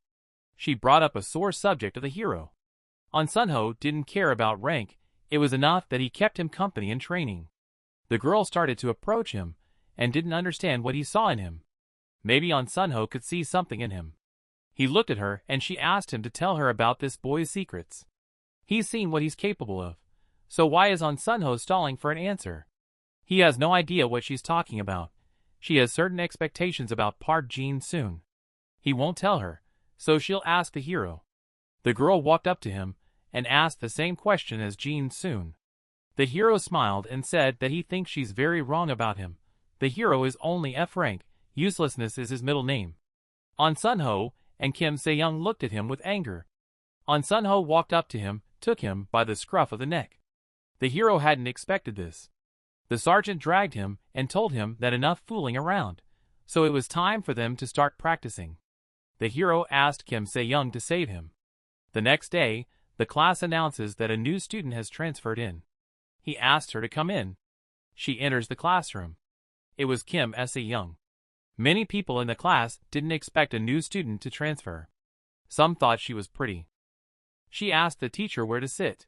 She brought up a sore subject of the hero. Sunho didn't care about rank, it was enough that he kept him company in training. The girl started to approach him, and didn't understand what he saw in him. Maybe Sunho could see something in him. He looked at her and she asked him to tell her about this boy's secrets. He's seen what he's capable of, so why is Sunho stalling for an answer? He has no idea what she's talking about. She has certain expectations about Park Jin-soon. He won't tell her, so she'll ask the hero. The girl walked up to him and asked the same question as Jin-soon. The hero smiled and said that he thinks she's very wrong about him. The hero is only F rank, uselessness is his middle name. Sunho and Kim Se-young looked at him with anger. Sunho walked up to him, took him by the scruff of the neck. The hero hadn't expected this. The sergeant dragged him and told him that enough fooling around, so it was time for them to start practicing. The hero asked Kim Se-young to save him. The next day, the class announces that a new student has transferred in. He asked her to come in. She enters the classroom. It was Kim Se-young. Many people in the class didn't expect a new student to transfer. Some thought she was pretty. She asked the teacher where to sit.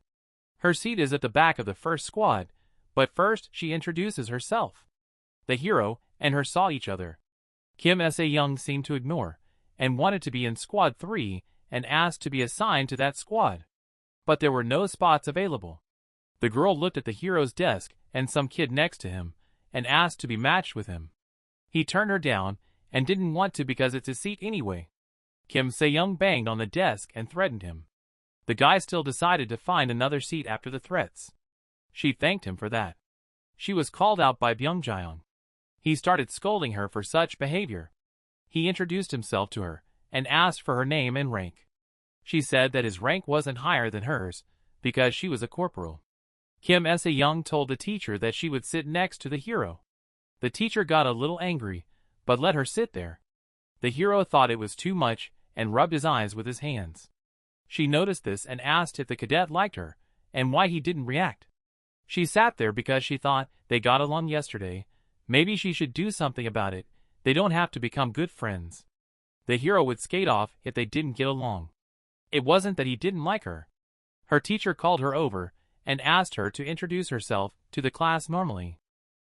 Her seat is at the back of the first squad, but first she introduces herself. The hero and her saw each other. Kim Se-young seemed to ignore, and wanted to be in Squad 3 and asked to be assigned to that squad. But there were no spots available. The girl looked at the hero's desk and some kid next to him, and asked to be matched with him. He turned her down, and didn't want to because it's his seat anyway. Kim Se-young banged on the desk and threatened him. The guy still decided to find another seat after the threats. She thanked him for that. She was called out by Byung-jaeong. He started scolding her for such behavior. He introduced himself to her, and asked for her name and rank. She said that his rank wasn't higher than hers, because she was a corporal. Kim Se-young told the teacher that she would sit next to the hero. The teacher got a little angry, but let her sit there. The hero thought it was too much, and rubbed his eyes with his hands. She noticed this and asked if the cadet liked her, and why he didn't react. She sat there because she thought they got along yesterday. Maybe she should do something about it. They don't have to become good friends. The hero would skate off if they didn't get along. It wasn't that he didn't like her. Her teacher called her over and asked her to introduce herself to the class normally.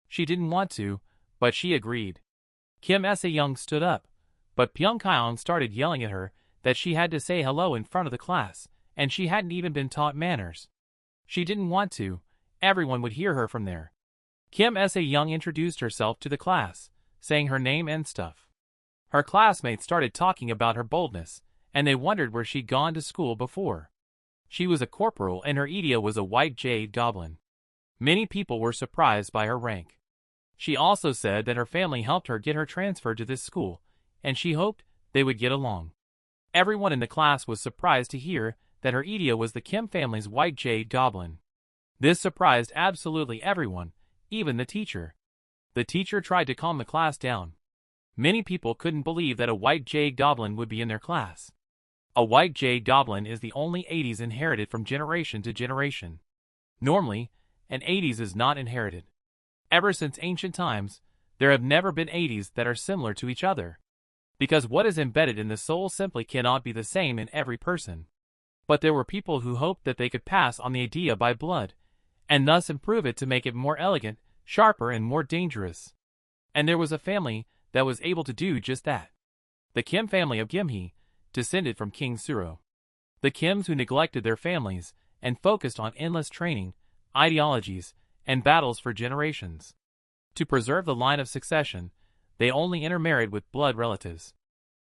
She didn't want to, but she agreed. Kim Se-young stood up, but Byung-jaeong started yelling at her that she had to say hello in front of the class, and she hadn't even been taught manners. She didn't want to. Everyone would hear her from there. Kim Se-young introduced herself to the class, saying her name and stuff. Her classmates started talking about her boldness, and they wondered where she'd gone to school before. She was a corporal and her idea was a white jade goblin. Many people were surprised by her rank. She also said that her family helped her get her transferred to this school, and she hoped they would get along. Everyone in the class was surprised to hear that her idea was the Kim family's white jade goblin. This surprised absolutely everyone, even the teacher. The teacher tried to calm the class down. Many people couldn't believe that a white jade goblin would be in their class. A white jade goblin is the only 80s inherited from generation to generation. Normally, an 80s is not inherited. Ever since ancient times, there have never been 80s that are similar to each other. Because what is embedded in the soul simply cannot be the same in every person. But there were people who hoped that they could pass on the idea by blood, and thus improve it to make it more elegant, sharper and more dangerous. And there was a family that was able to do just that. The Kim family of Gimhee, descended from King Suro. The Kims who neglected their families and focused on endless training, ideologies, and battles for generations. To preserve the line of succession, they only intermarried with blood relatives.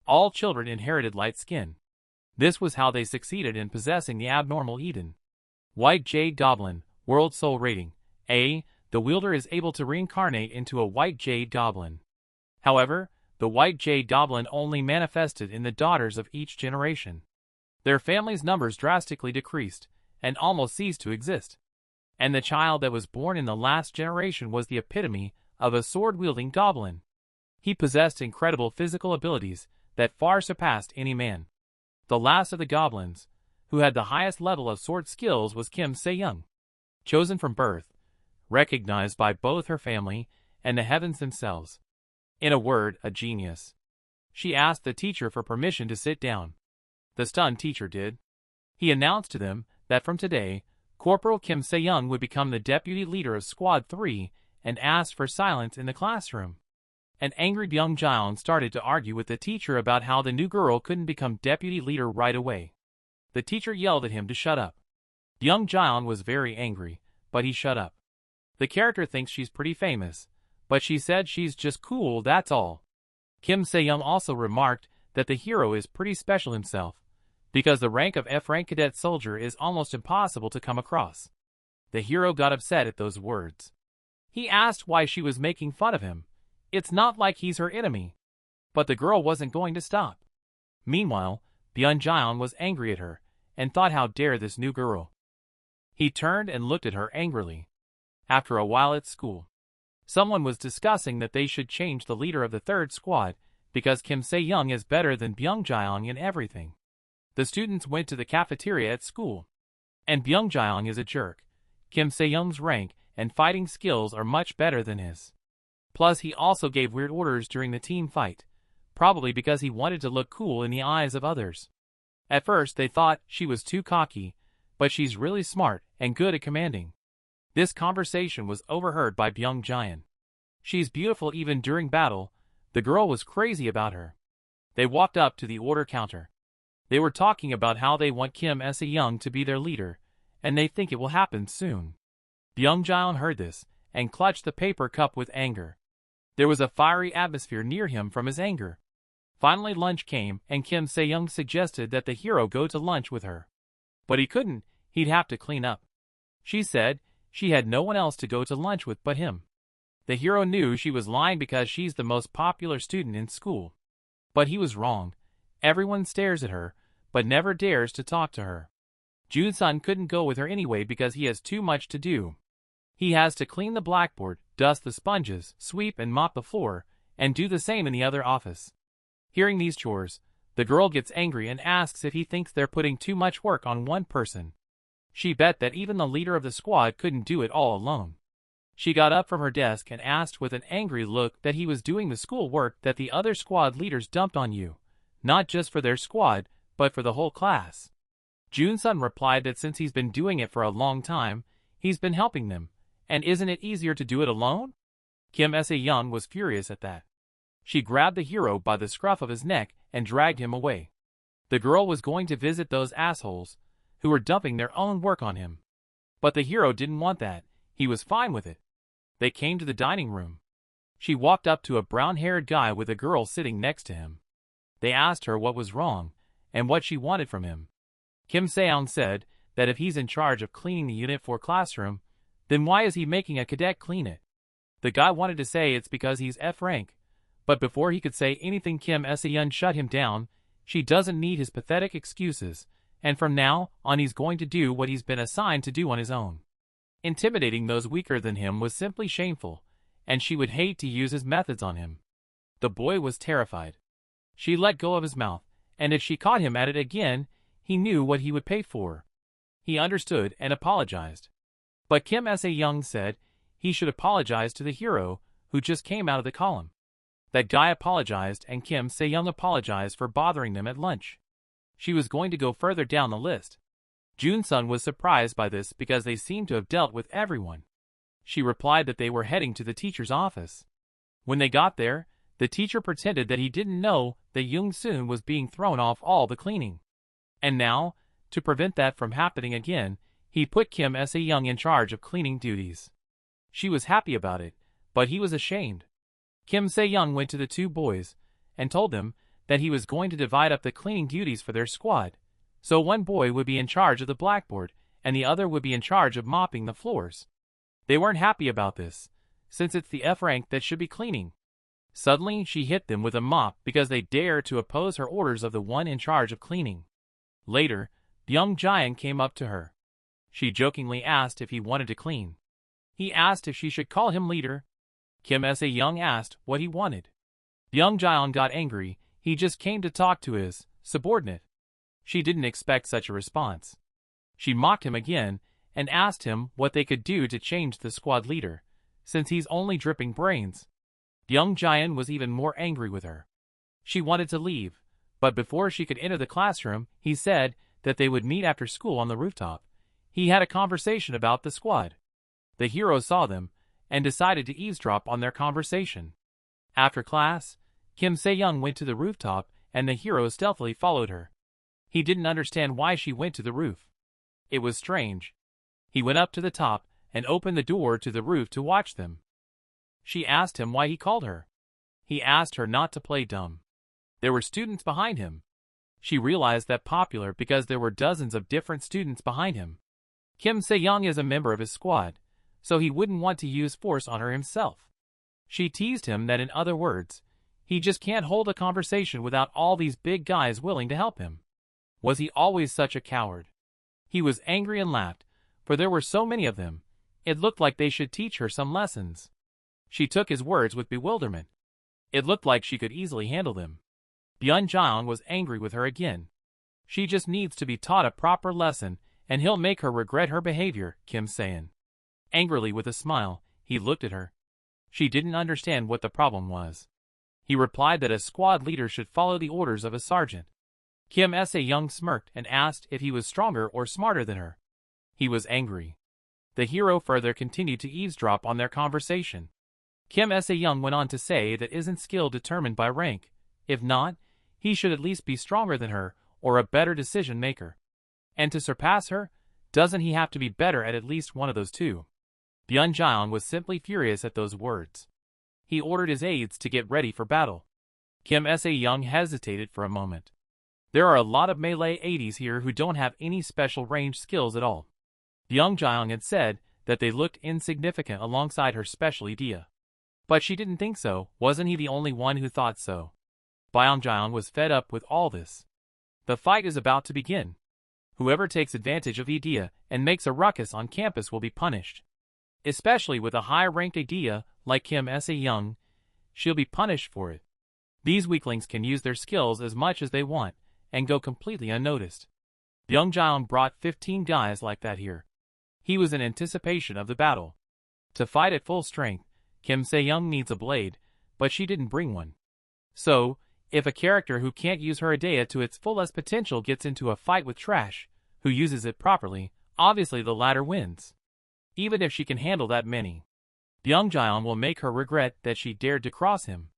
All children inherited light skin. This was how they succeeded in possessing the abnormal Eden. White Jade Goblin, World Soul Rating, A. The wielder is able to reincarnate into a White Jade Goblin. However, the White Jade Goblin only manifested in the daughters of each generation. Their families' numbers drastically decreased, and almost ceased to exist. And the child that was born in the last generation was the epitome of a sword-wielding goblin. He possessed incredible physical abilities that far surpassed any man. The last of the goblins, who had the highest level of sword skills, was Kim Se-young. Chosen from birth, recognized by both her family and the heavens themselves. In a word, a genius. She asked the teacher for permission to sit down. The stunned teacher did. He announced to them that from today, Corporal Kim Se-young would become the deputy leader of Squad 3 and asked for silence in the classroom. An angry Byung Jaeon started to argue with the teacher about how the new girl couldn't become deputy leader right away. The teacher yelled at him to shut up. Byung Jaeon was very angry, but he shut up. The character thinks she's pretty famous, but she said she's just cool, that's all. Kim Se-young also remarked that the hero is pretty special himself, because the rank of F-rank cadet soldier is almost impossible to come across. The hero got upset at those words. He asked why she was making fun of him. It's not like he's her enemy. But the girl wasn't going to stop. Meanwhile, Byung Jaeon was angry at her, and thought how dare this new girl. He turned and looked at her angrily. After a while at school, someone was discussing that they should change the leader of the third squad, because Kim Se-young is better than Byung Jaeon in everything. The students went to the cafeteria at school. And Byung Jaeon is a jerk. Kim Se-young's rank and fighting skills are much better than his. Plus he also gave weird orders during the team fight, probably because he wanted to look cool in the eyes of others. At first they thought she was too cocky, but she's really smart and good at commanding. This conversation was overheard by Byung Jaeon. She's beautiful even during battle. The girl was crazy about her. They walked up to the order counter. They were talking about how they want Kim Se-young to be their leader, and they think it will happen soon. Byung Jaeon heard this, and clutched the paper cup with anger. There was a fiery atmosphere near him from his anger. Finally lunch came, and Kim Se-young suggested that the hero go to lunch with her. But he couldn't, he'd have to clean up. She said she had no one else to go to lunch with but him. The hero knew she was lying because she's the most popular student in school. But he was wrong. Everyone stares at her, but never dares to talk to her. Jinseong couldn't go with her anyway because he has too much to do. He has to clean the blackboard, dust the sponges, sweep and mop the floor, and do the same in the other office. Hearing these chores, the girl gets angry and asks if he thinks they're putting too much work on one person. She bet that even the leader of the squad couldn't do it all alone. She got up from her desk and asked with an angry look that he was doing the school work that the other squad leaders dumped on you, not just for their squad, but for the whole class. Jinseong replied that since he's been doing it for a long time, he's been helping them, and isn't it easier to do it alone? Kim Se-young was furious at that. She grabbed the hero by the scruff of his neck and dragged him away. The girl was going to visit those assholes who were dumping their own work on him. But the hero didn't want that. He was fine with it. They came to the dining room. She walked up to a brown-haired guy with a girl sitting next to him. They asked her what was wrong and what she wanted from him. Kim Se-young said that if he's in charge of cleaning the Unit 4 classroom, then why is he making a cadet clean it? The guy wanted to say it's because he's F rank, but before he could say anything Kim Se-young shut him down. She doesn't need his pathetic excuses, and from now on he's going to do what he's been assigned to do on his own. Intimidating those weaker than him was simply shameful, and she would hate to use his methods on him. The boy was terrified. She let go of his mouth, and if she caught him at it again, he knew what he would pay for. He understood and apologized. But Kim Se-young said he should apologize to the hero who just came out of the column. That guy apologized and Kim Se-young apologized for bothering them at lunch. She was going to go further down the list. Jinseong was surprised by this because they seemed to have dealt with everyone. She replied that they were heading to the teacher's office. When they got there, the teacher pretended that he didn't know that Young-soon was being thrown off all the cleaning. And now, to prevent that from happening again, he put Kim Se-young in charge of cleaning duties. She was happy about it, but he was ashamed. Kim Se-young went to the two boys and told them that he was going to divide up the cleaning duties for their squad, so one boy would be in charge of the blackboard and the other would be in charge of mopping the floors. They weren't happy about this, since it's the F rank that should be cleaning. Suddenly she hit them with a mop because they dared to oppose her orders of the one in charge of cleaning. Later, Byung Jaeon came up to her. She jokingly asked if he wanted to clean. He asked if she should call him leader. Kim Se-young asked what he wanted. Young Jion got angry. He just came to talk to his subordinate. She didn't expect such a response. She mocked him again and asked him what they could do to change the squad leader, since he's only dripping brains. Young Jion was even more angry with her. She wanted to leave, but before she could enter the classroom, he said that they would meet after school on the rooftop. He had a conversation about the squad. The hero saw them and decided to eavesdrop on their conversation. After class, Kim Se-young went to the rooftop and the hero stealthily followed her. He didn't understand why she went to the roof. It was strange. He went up to the top and opened the door to the roof to watch them. She asked him why he called her. He asked her not to play dumb. There were students behind him. She realized that popular because there were dozens of different students behind him. Kim Se-young is a member of his squad, so he wouldn't want to use force on her himself. She teased him that in other words, he just can't hold a conversation without all these big guys willing to help him. Was he always such a coward? He was angry and laughed, for there were so many of them. It looked like they should teach her some lessons. She took his words with bewilderment. It looked like she could easily handle them. Byun Jion was angry with her again. She just needs to be taught a proper lesson, and he'll make her regret her behavior, Kim Se-young. Angrily with a smile, he looked at her. She didn't understand what the problem was. He replied that a squad leader should follow the orders of a sergeant. Kim Se-young smirked and asked if he was stronger or smarter than her. He was angry. The hero further continued to eavesdrop on their conversation. Kim Se-young went on to say that isn't skill determined by rank. If not, he should at least be stronger than her or a better decision maker. And to surpass her, doesn't he have to be better at least one of those two? Byun Jion was simply furious at those words. He ordered his aides to get ready for battle. Kim Se-young hesitated for a moment. There are a lot of melee aides here who don't have any special range skills at all. Byun Jion had said that they looked insignificant alongside her special idea. But she didn't think so. Wasn't he the only one who thought so? Byun Jion was fed up with all this. The fight is about to begin. Whoever takes advantage of idea and makes a ruckus on campus will be punished. Especially with a high-ranked idea like Kim Se-young, she'll be punished for it. These weaklings can use their skills as much as they want and go completely unnoticed. Byun Jion brought 15 guys like that here. He was in anticipation of the battle. To fight at full strength, Kim Se-young needs a blade, but she didn't bring one. So, if a character who can't use her idea to its fullest potential gets into a fight with trash, who uses it properly, obviously the latter wins. Even if she can handle that many. Byun Jion will make her regret that she dared to cross him.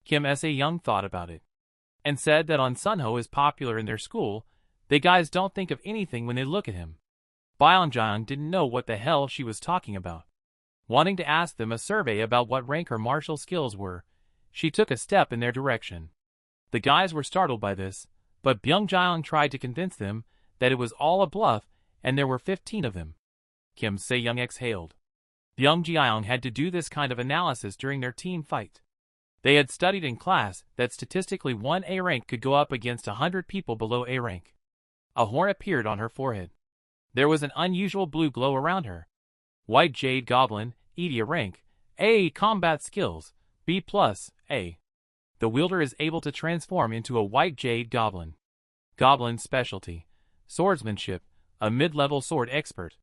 Kim Se-young thought about it. And said that on Sunho is popular in their school, the guys don't think of anything when they look at him. Byun Jion didn't know what the hell she was talking about. Wanting to ask them a survey about what rank her martial skills were, she took a step in their direction. The guys were startled by this, but Byun Jion tried to convince them that it was all a bluff and there were 15 of them. Kim Se-young exhaled. Byun Jion had to do this kind of analysis during their team fight. They had studied in class that statistically one A rank could go up against 100 people below A rank. A horn appeared on her forehead. There was an unusual blue glow around her. White Jade Goblin, Edia rank, A combat skills, B+, A. The wielder is able to transform into a White Jade Goblin. Goblin specialty, swordsmanship, a mid-level sword expert.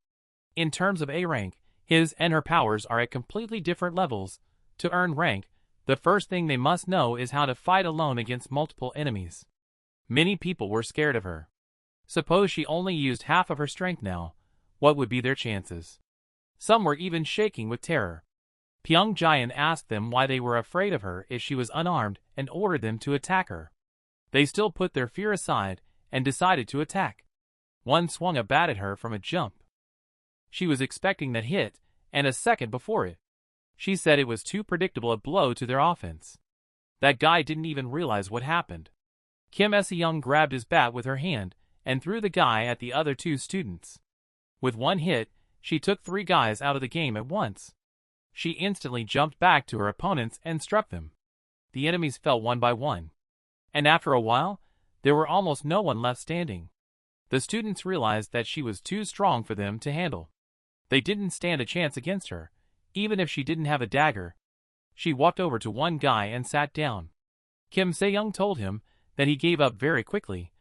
In terms of A rank, his and her powers are at completely different levels. To earn rank, the first thing they must know is how to fight alone against multiple enemies. Many people were scared of her. Suppose she only used half of her strength now, what would be their chances? Some were even shaking with terror. Byun Jion asked them why they were afraid of her if she was unarmed and ordered them to attack her. They still put their fear aside and decided to attack. One swung a bat at her from a jump. She was expecting that hit, and a second before it. She said it was too predictable a blow to their offense. That guy didn't even realize what happened. Kim Se-young grabbed his bat with her hand and threw the guy at the other two students. With one hit, she took 3 guys out of the game at once. She instantly jumped back to her opponents and struck them. The enemies fell one by one. And after a while, there were almost no one left standing. The students realized that she was too strong for them to handle. They didn't stand a chance against her, even if she didn't have a dagger. She walked over to one guy and sat down. Kim Se-young told him that he gave up very quickly,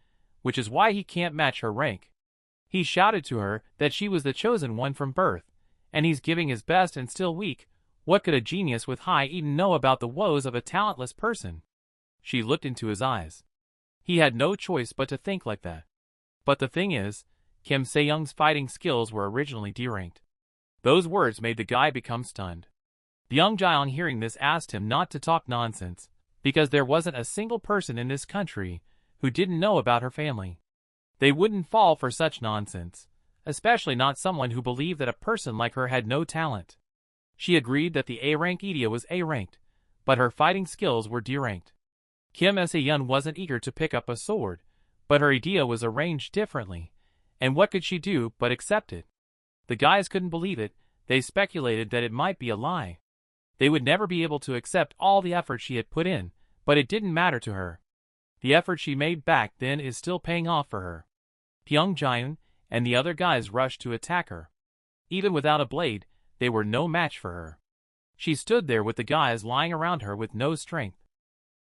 which is why he can't match her rank. He shouted to her that she was the chosen one from birth, and he's giving his best and still weak. What could a genius with high Eden know about the woes of a talentless person? She looked into his eyes. He had no choice but to think like that. But the thing is, Kim Se-young's fighting skills were originally D-ranked. Those words made the guy become stunned. The young Jion hearing this asked him not to talk nonsense, because there wasn't a single person in this country who didn't know about her family. They wouldn't fall for such nonsense, especially not someone who believed that a person like her had no talent. She agreed that the A-rank Idia was A-ranked, but her fighting skills were D-ranked. Kim Se-young wasn't eager to pick up a sword, but her idea was arranged differently, and what could she do but accept it? The guys couldn't believe it. They speculated that it might be a lie. They would never be able to accept all the effort she had put in, but it didn't matter to her. The effort she made back then is still paying off for her. Young Jion and the other guys rushed to attack her. Even without a blade, they were no match for her. She stood there with the guys lying around her with no strength.